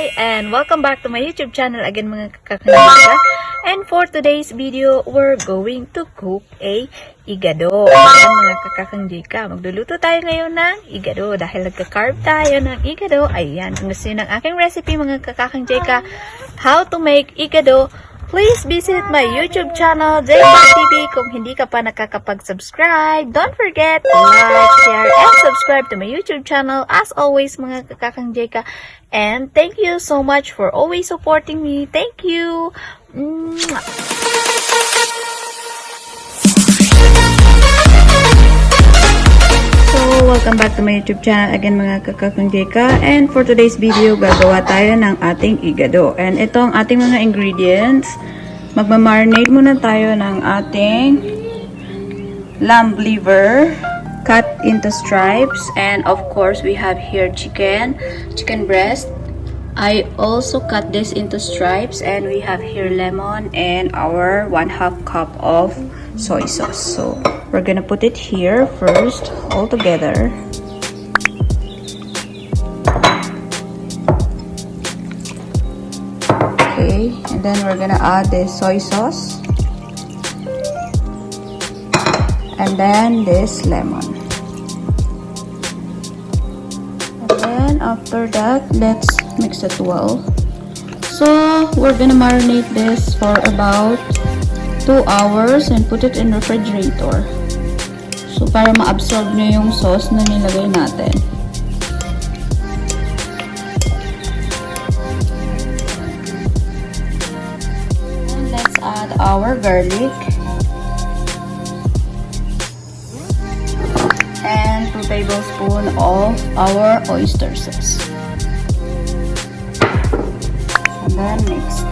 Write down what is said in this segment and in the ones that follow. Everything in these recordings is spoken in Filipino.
Hi! And welcome back to my YouTube channel again mga kakakangika. And for today's video, we're going to cook a IGADO. Ayan mga kakakangika, magluluto tayo ngayon ng IGADO. Dahil nagka-carb tayo ng IGADO, ayan, kung gusto nyo ng aking recipe mga kakakangika, how to make IGADO, please visit my YouTube channel, jcatv. Kung hindi ka pa nakakapag-subscribe, don't forget to like, share, and subscribe to my YouTube channel. As always, mga kakakang Jeka. And thank you so much for always supporting me. Thank you! Mwah! So, welcome back to my YouTube channel again mga kakakang Jeka. And for today's video, gagawa tayo ng ating IGADO. And ito ang ating mga ingredients. Magmamarinate muna tayo ng ating lamb liver cut into stripes. And of course, we have here chicken breast. I also cut this into stripes. And we have here lemon and our 1/2 cup of soy sauce. So, we're gonna put it here first, all together. Okay, and then we're gonna add this soy sauce. And then this lemon. And then after that, let's mix it well. So, we're gonna marinate this for about 2 hours and put it in refrigerator. So, para ma-absorb nyo yung sauce na nilagay natin. And let's add our garlic. And 2 tablespoons of our oyster sauce. And then mix.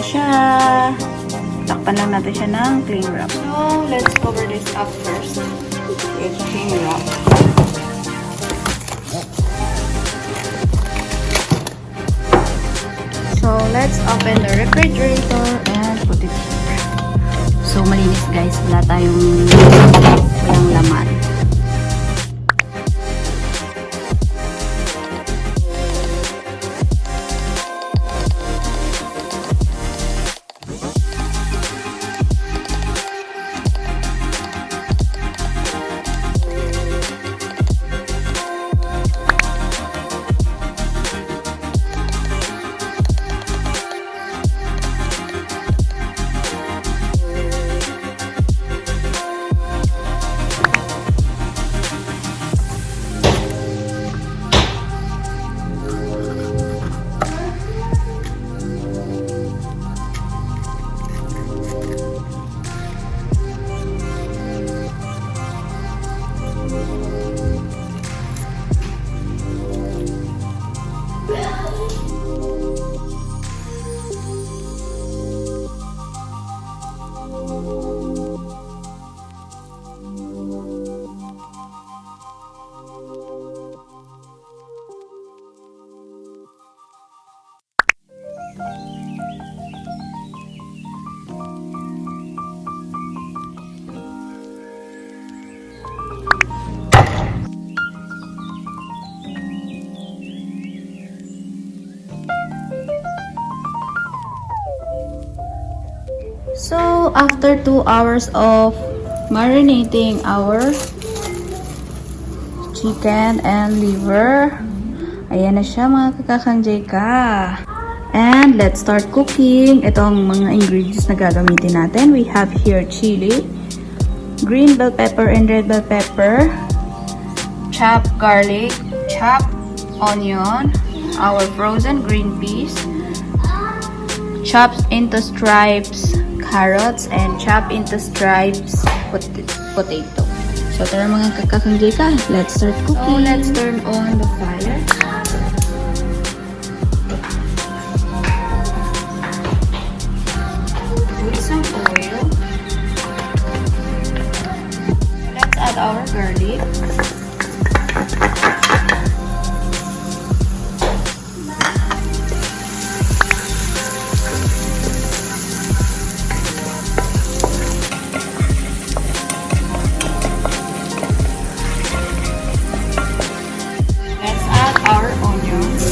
Siya. Takpan lang natin siya ng cling wrap. So, let's cover this up first with cling wrap. So, let's open the refrigerator and put it here. So, malinis guys. Wala tayong walang laman. So, after 2 hours of marinating our chicken and liver, ayan na siya mga kakakang Jeka. And let's start cooking. Ito ang mga ingredients na gagamitin natin. We have here chili, green bell pepper and red bell pepper, chopped garlic, chopped onion, our frozen green peas, chopped into stripes carrots, and chopped into stripes potato. So, tara mga kakakang Jeka, let's start cooking. So, let's turn on the fire. Put some oil. garlic. Let's add our onions.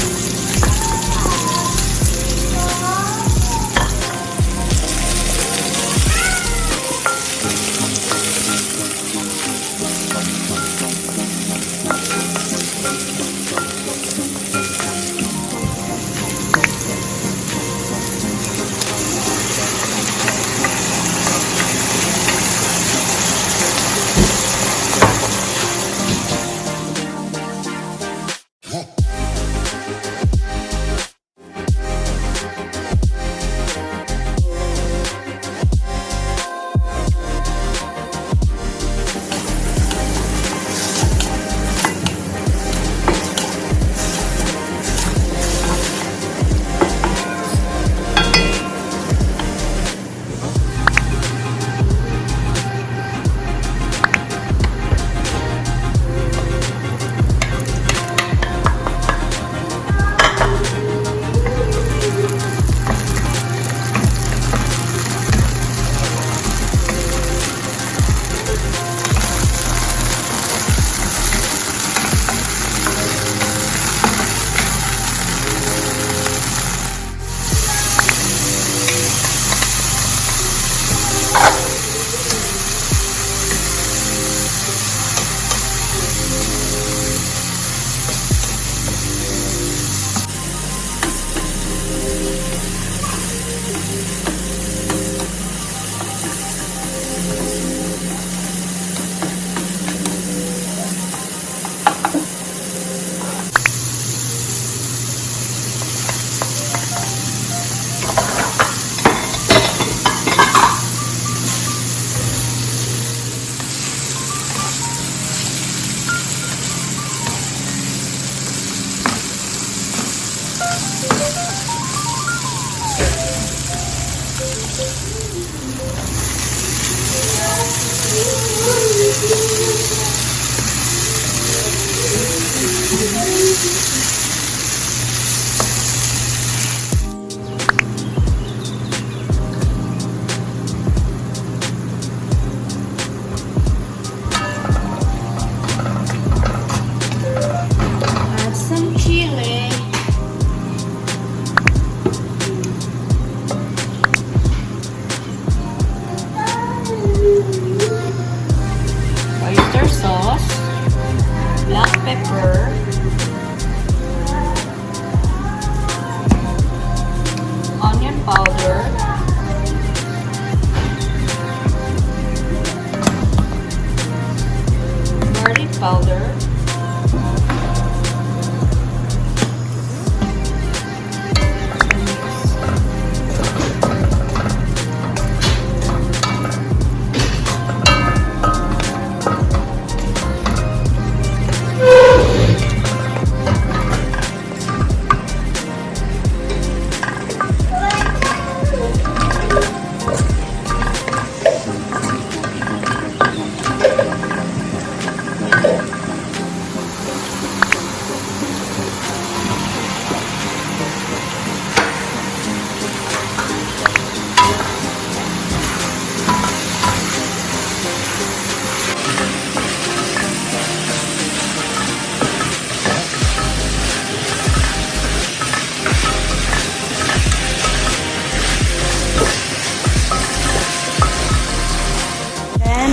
Add some chili. Oyster sauce, black pepper, onion powder, garlic powder,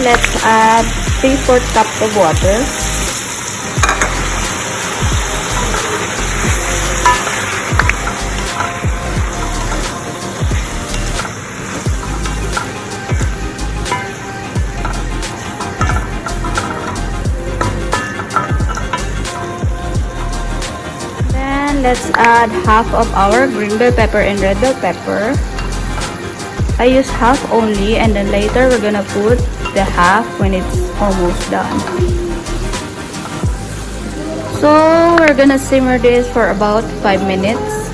let's add 3/4 cup of water. Then let's add half of our green bell pepper and red bell pepper. I use half only, and then later we're gonna put the half when it's almost done. So we're gonna simmer this for about 5 minutes.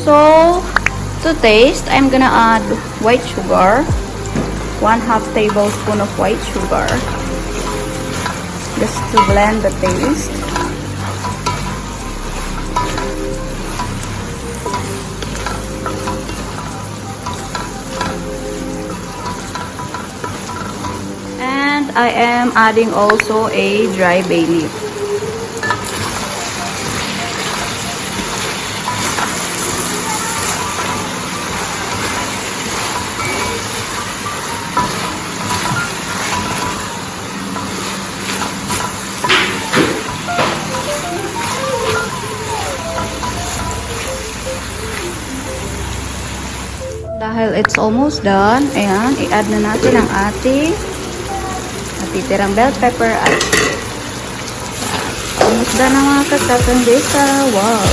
So to taste, I'm gonna add white sugar. 1/2 tablespoon of white sugar. Just to blend the taste. And I am adding also a dry bay leaf. Dahil it's almost done, ayan, i-add na natin ang ating natitirang bell pepper at almost done ang mga kakakang desa. Wow!